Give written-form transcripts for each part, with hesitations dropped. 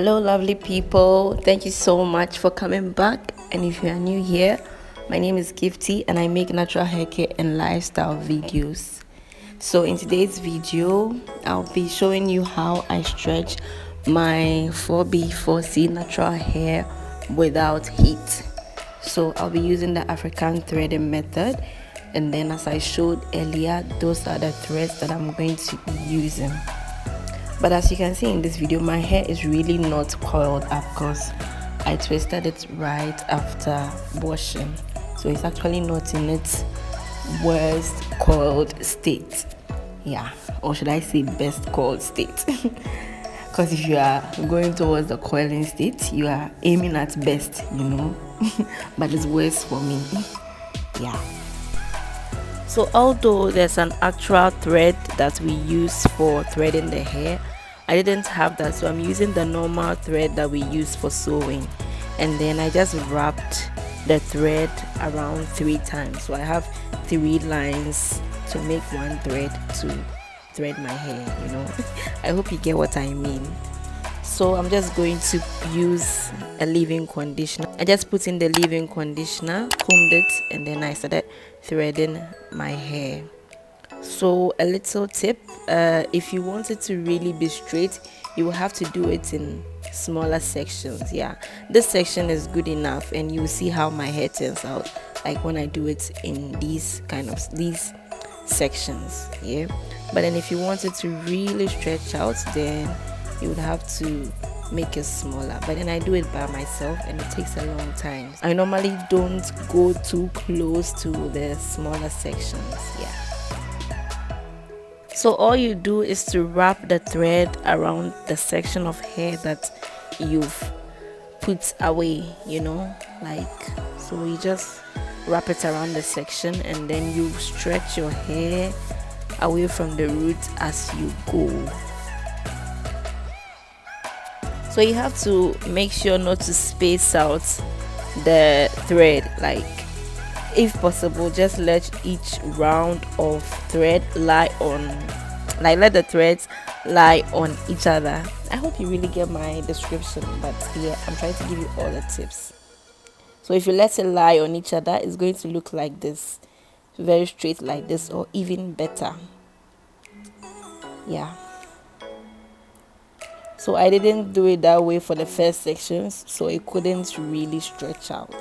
Hello, lovely people. Thank you so much for coming back. And if you are new here, my name is Gifty and I make natural hair care and lifestyle videos. So in today's video, I'll be showing you how I stretch my 4B4C natural hair without heat. So I'll be using the African threading method, and then as I showed earlier, those are the threads that I'm going to be using. But as you can see in this video, my hair is really not coiled up because I twisted it right after washing. So it's actually not in its worst coiled state. Yeah, or should I say best coiled state? Because if you are going towards the coiling state, you are aiming at best, but it's worse for me. Yeah. So although there's an actual thread that we use for threading the hair, I didn't have that, so I'm using the normal thread that we use for sewing, and then I just wrapped the thread around 3 times. So I have 3 lines to make one thread to thread my hair. I hope you get what I mean. So I'm just going to use a leave-in conditioner. I just put in the leave-in conditioner, combed it, and then I started threading my hair. So a little tip, if you want it to really be straight, you will have to do it in smaller sections. Yeah, this section is good enough, and you will see how my hair turns out, like when I do it in these sections. Yeah, but then if you want it to really stretch out, then you would have to make it smaller. But then I do it by myself and it takes a long time. I normally don't go too close to the smaller sections. Yeah, so all you do is to wrap the thread around the section of hair that you've put away, so you just wrap it around the section, and then you stretch your hair away from the root as you go. So you have to make sure not to space out the thread. Like, if possible, just let each round of thread let the threads lie on each other. I hope you really get my description, but yeah, I'm trying to give you all the tips. So if you let it lie on each other, it's going to look like this, very straight like this, or even better. Yeah. So I didn't do it that way for the first sections, so it couldn't really stretch out.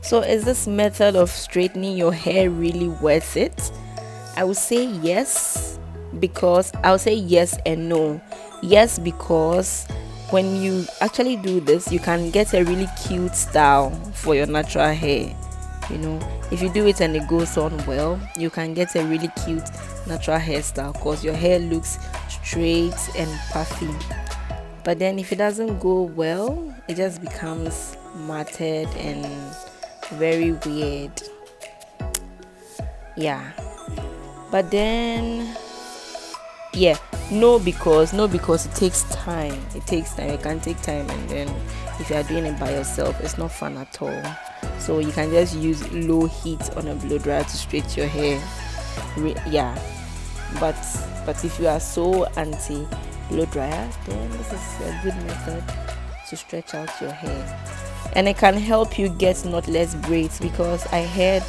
So is this method of straightening your hair really worth it? I would say yes, because I'll say yes and no. Yes, because when you actually do this, you can get a really cute style for your natural hair. If you do it and it goes on well, you can get a really cute natural hairstyle because your hair looks straight and puffy. But then if it doesn't go well, it just becomes matted and very weird. Yeah. But then no, because it takes time. It can take time, and then if you are doing it by yourself, it's not fun at all. So you can just use low heat on a blow dryer to straighten your hair. Yeah, but if you are so anti blow dryer, then this is a good method to stretch out your hair, and it can help you get knotless braids, because I heard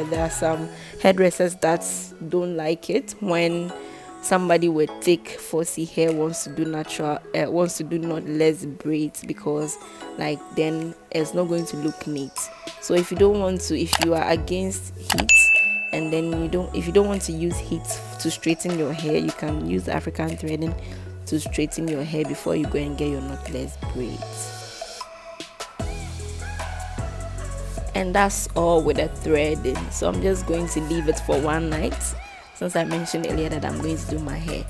there are some hairdressers that don't like it when somebody with thick 4C hair wants to do knotless braids, because then it's not going to look neat. So if you are against heat, and then if you don't want to use heat to straighten your hair, you can use African threading to straighten your hair before you go and get your knotless braids. And that's all with the threading. So I'm just going to leave it for one night, since I mentioned earlier that I'm going to do my hair.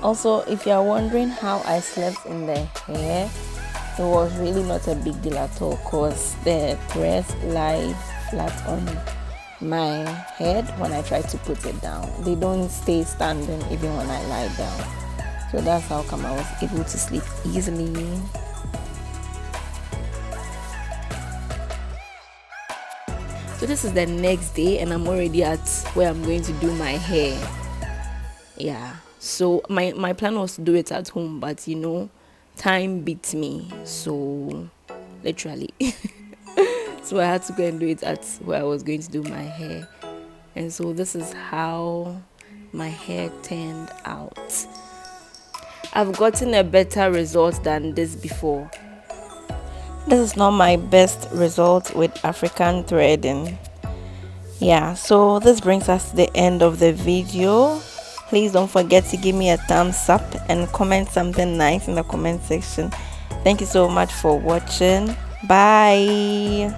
Also, if you are wondering how I slept in the hair, it was really not a big deal at all, because the threads lie flat on my head when I try to put it down. They don't stay standing even when I lie down. So that's how come I was able to sleep easily. So this is the next day and I'm already at where I'm going to do my hair. Yeah, so my plan was to do it at home, but you know, time beats me, so literally so I had to go and do it at where I was going to do my hair. And so this is how my hair turned out. I've gotten a better result than this before. This is not my best result with African threading. Yeah, so this brings us to the end of the video. Please don't forget to give me a thumbs up and comment something nice in the comment section. Thank you so much for watching. Bye.